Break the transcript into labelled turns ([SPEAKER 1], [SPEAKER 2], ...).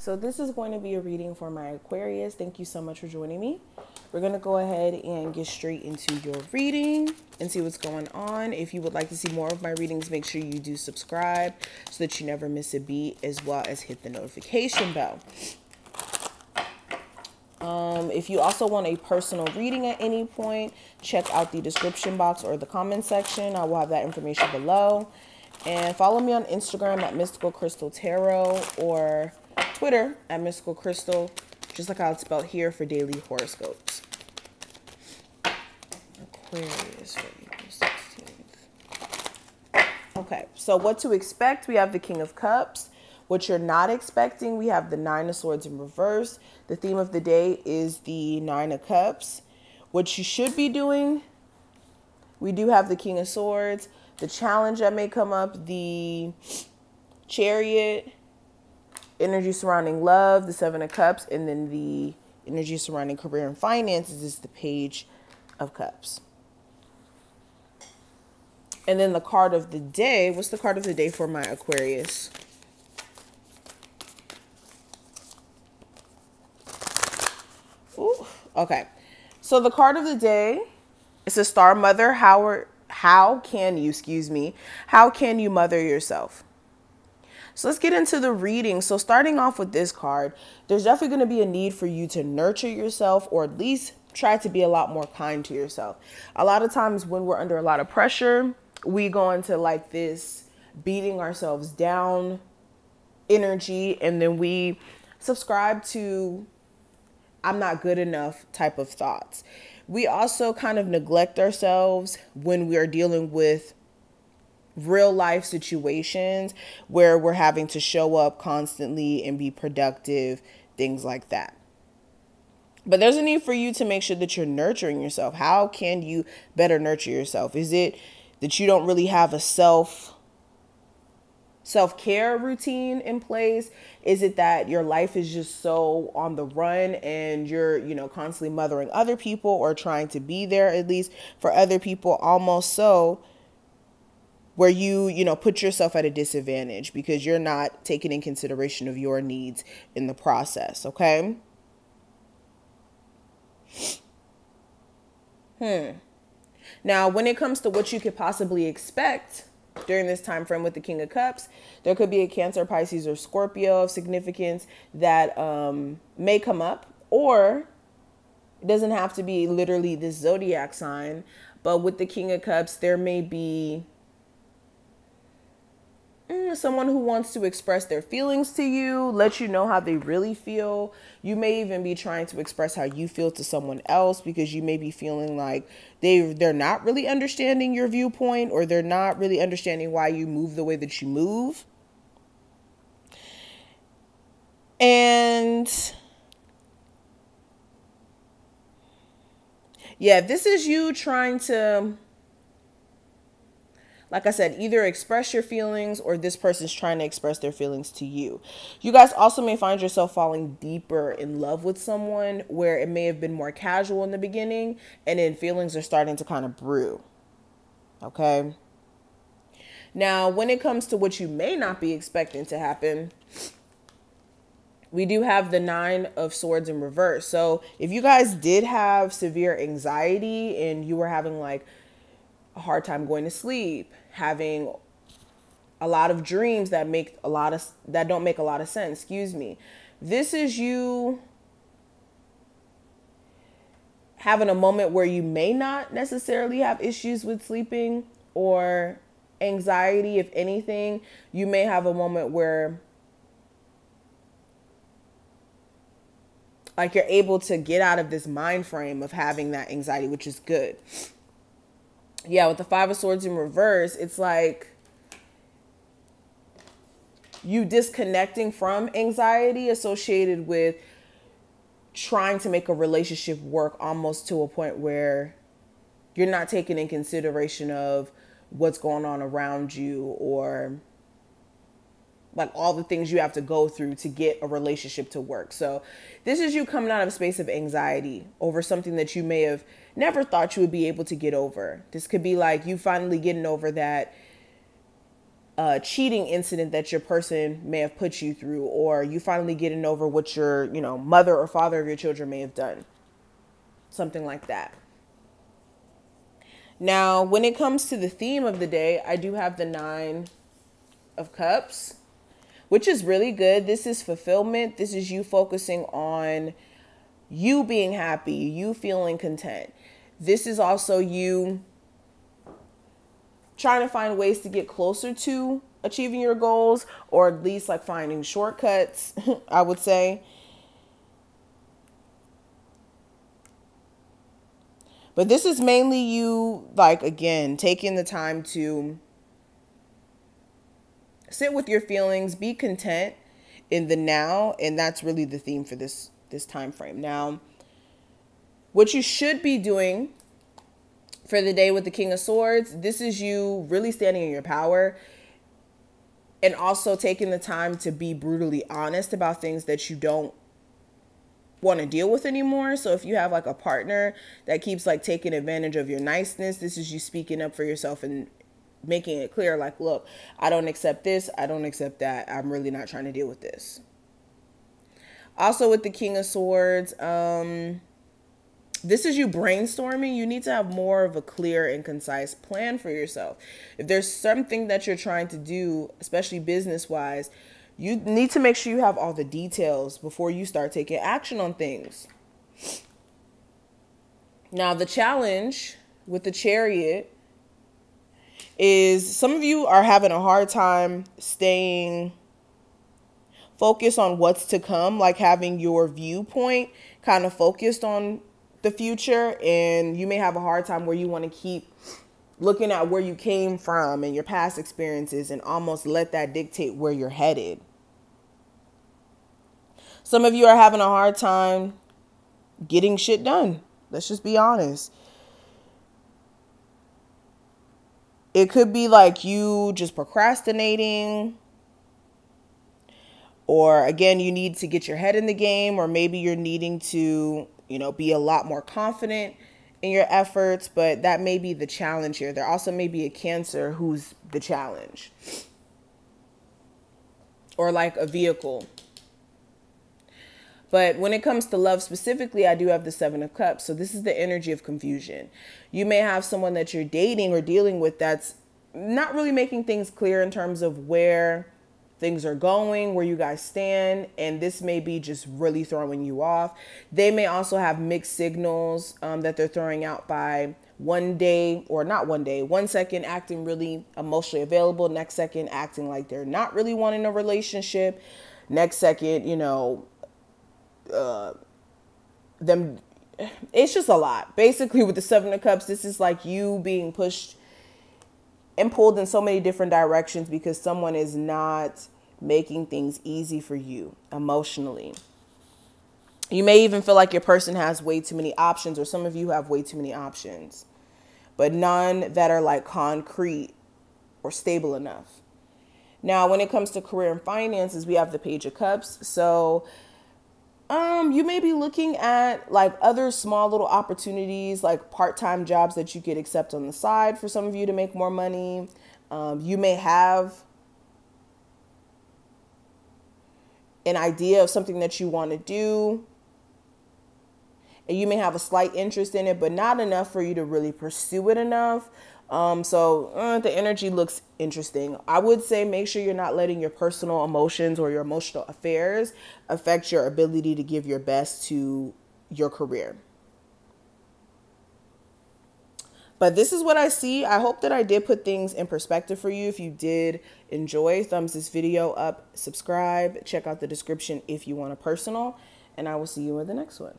[SPEAKER 1] So this is going to be a reading for my Aquarius. Thank you so much for joining me. We're going to go ahead and get straight into your reading and see what's going on. If you would like to see more of my readings, make sure you do subscribe so that you never miss a beat, as well as hit the notification bell. If you also want a personal reading at any point, check out the description box or the comment section. I will have that information below. And follow me on Instagram at Mystical Crystal Tarot or Twitter at Mystical Crystal, just like how it's spelled here, for daily horoscopes. Aquarius for April 16th. Okay, so what to expect? We have the King of Cups. What you're not expecting, we have the Nine of Swords in reverse. The theme of the day is the Nine of Cups. What you should be doing, we do have the King of Swords. The challenge that may come up, the Chariot, energy surrounding love, the Seven of Cups, and then the energy surrounding career and finances is the Page of Cups. And then the card of the day, what's the card of the day for my Aquarius? Ooh, okay. So the card of the day is a Star Mother. How can you mother yourself? So let's get into the reading. So starting off with this card, there's definitely going to be a need for you to nurture yourself, or at least try to be a lot more kind to yourself. A lot of times when we're under a lot of pressure, we go into like this beating ourselves down energy, and then we subscribe to I'm not good enough type of thoughts. We also kind of neglect ourselves when we are dealing with real life situations where we're having to show up constantly and be productive, things like that. But there's a need for you to make sure that you're nurturing yourself. How can you better nurture yourself? Is it that you don't really have a self-care routine in place? Is it that your life is just so on the run and you're, constantly mothering other people or trying to be there at least for other people, almost so where you put yourself at a disadvantage because you're not taking in consideration of your needs in the process, okay? Now, when it comes to what you could possibly expect during this time frame with the King of Cups, there could be a Cancer, Pisces, or Scorpio of significance that may come up, or it doesn't have to be literally this zodiac sign, but with the King of Cups, there may be someone who wants to express their feelings to you, let you know how they really feel. You may even be trying to express how you feel to someone else because you may be feeling like they're not really understanding your viewpoint, or they're not really understanding why you move the way that you move. And yeah, this is you trying to, like I said, either express your feelings or this person's trying to express their feelings to you. You guys also may find yourself falling deeper in love with someone where it may have been more casual in the beginning and then feelings are starting to kind of brew. Okay. Now, when it comes to what you may not be expecting to happen, we do have the Nine of Swords in reverse. So if you guys did have severe anxiety and you were having like a hard time going to sleep, having a lot of dreams that don't make a lot of sense, this is you having a moment where you may not necessarily have issues with sleeping or anxiety. If anything, you may have a moment where like you're able to get out of this mind frame of having that anxiety, which is good. Yeah, with the Five of Swords in reverse, it's like you disconnecting from anxiety associated with trying to make a relationship work, almost to a point where you're not taking in consideration of what's going on around you, or like all the things you have to go through to get a relationship to work. So this is you coming out of a space of anxiety over something that you may have never thought you would be able to get over. This could be like you finally getting over that cheating incident that your person may have put you through, or you finally getting over what your, mother or father of your children may have done. Something like that. Now, when it comes to the theme of the day, I do have the 9 of Cups, which is really good. This is fulfillment. This is you focusing on you being happy, you feeling content. This is also you trying to find ways to get closer to achieving your goals, or at least like finding shortcuts, I would say. But this is mainly you, like, again, taking the time to sit with your feelings, be content in the now. And that's really the theme for this time frame. Now, what you should be doing for the day with the King of Swords, this is you really standing in your power and also taking the time to be brutally honest about things that you don't want to deal with anymore. So if you have like a partner that keeps like taking advantage of your niceness, this is you speaking up for yourself and making it clear, like, look, I don't accept this, I don't accept that, I'm really not trying to deal with this. Also with the King of Swords, this is you brainstorming. You need to have more of a clear and concise plan for yourself. If there's something that you're trying to do, especially business-wise, you need to make sure you have all the details before you start taking action on things. Now, the challenge with the Chariot is some of you are having a hard time staying focused on what's to come, like having your viewpoint kind of focused on the future, and you may have a hard time where you want to keep looking at where you came from and your past experiences and almost let that dictate where you're headed. Some of you are having a hard time getting shit done. Let's just be honest. It could be like you just procrastinating, or again, you need to get your head in the game, or maybe you're needing to, be a lot more confident in your efforts, but that may be the challenge here. There also may be a Cancer who's the challenge, or like a vehicle. But when it comes to love specifically, I do have the 7 of Cups. So this is the energy of confusion. You may have someone that you're dating or dealing with that's not really making things clear in terms of where things are going, where you guys stand, and this may be just really throwing you off. They may also have mixed signals that they're throwing out by one second acting really emotionally available, next second acting like they're not really wanting a relationship, next second, it's just a lot. Basically, with the 7 of Cups, this is like you being pushed and pulled in so many different directions because someone is not making things easy for you emotionally. You may even feel like your person has way too many options, or some of you have way too many options, but none that are like concrete or stable enough. Now, when it comes to career and finances, we have the Page of Cups. So you may be looking at like other small little opportunities, like part-time jobs that you could accept on the side for some of you to make more money. You may have an idea of something that you want to do, and you may have a slight interest in it, but not enough for you to really pursue it enough. The energy looks interesting. I would say make sure you're not letting your personal emotions or your emotional affairs affect your ability to give your best to your career. But this is what I see. I hope that I did put things in perspective for you. If you did enjoy, thumbs this video up, subscribe, check out the description if you want a personal, and I will see you in the next one.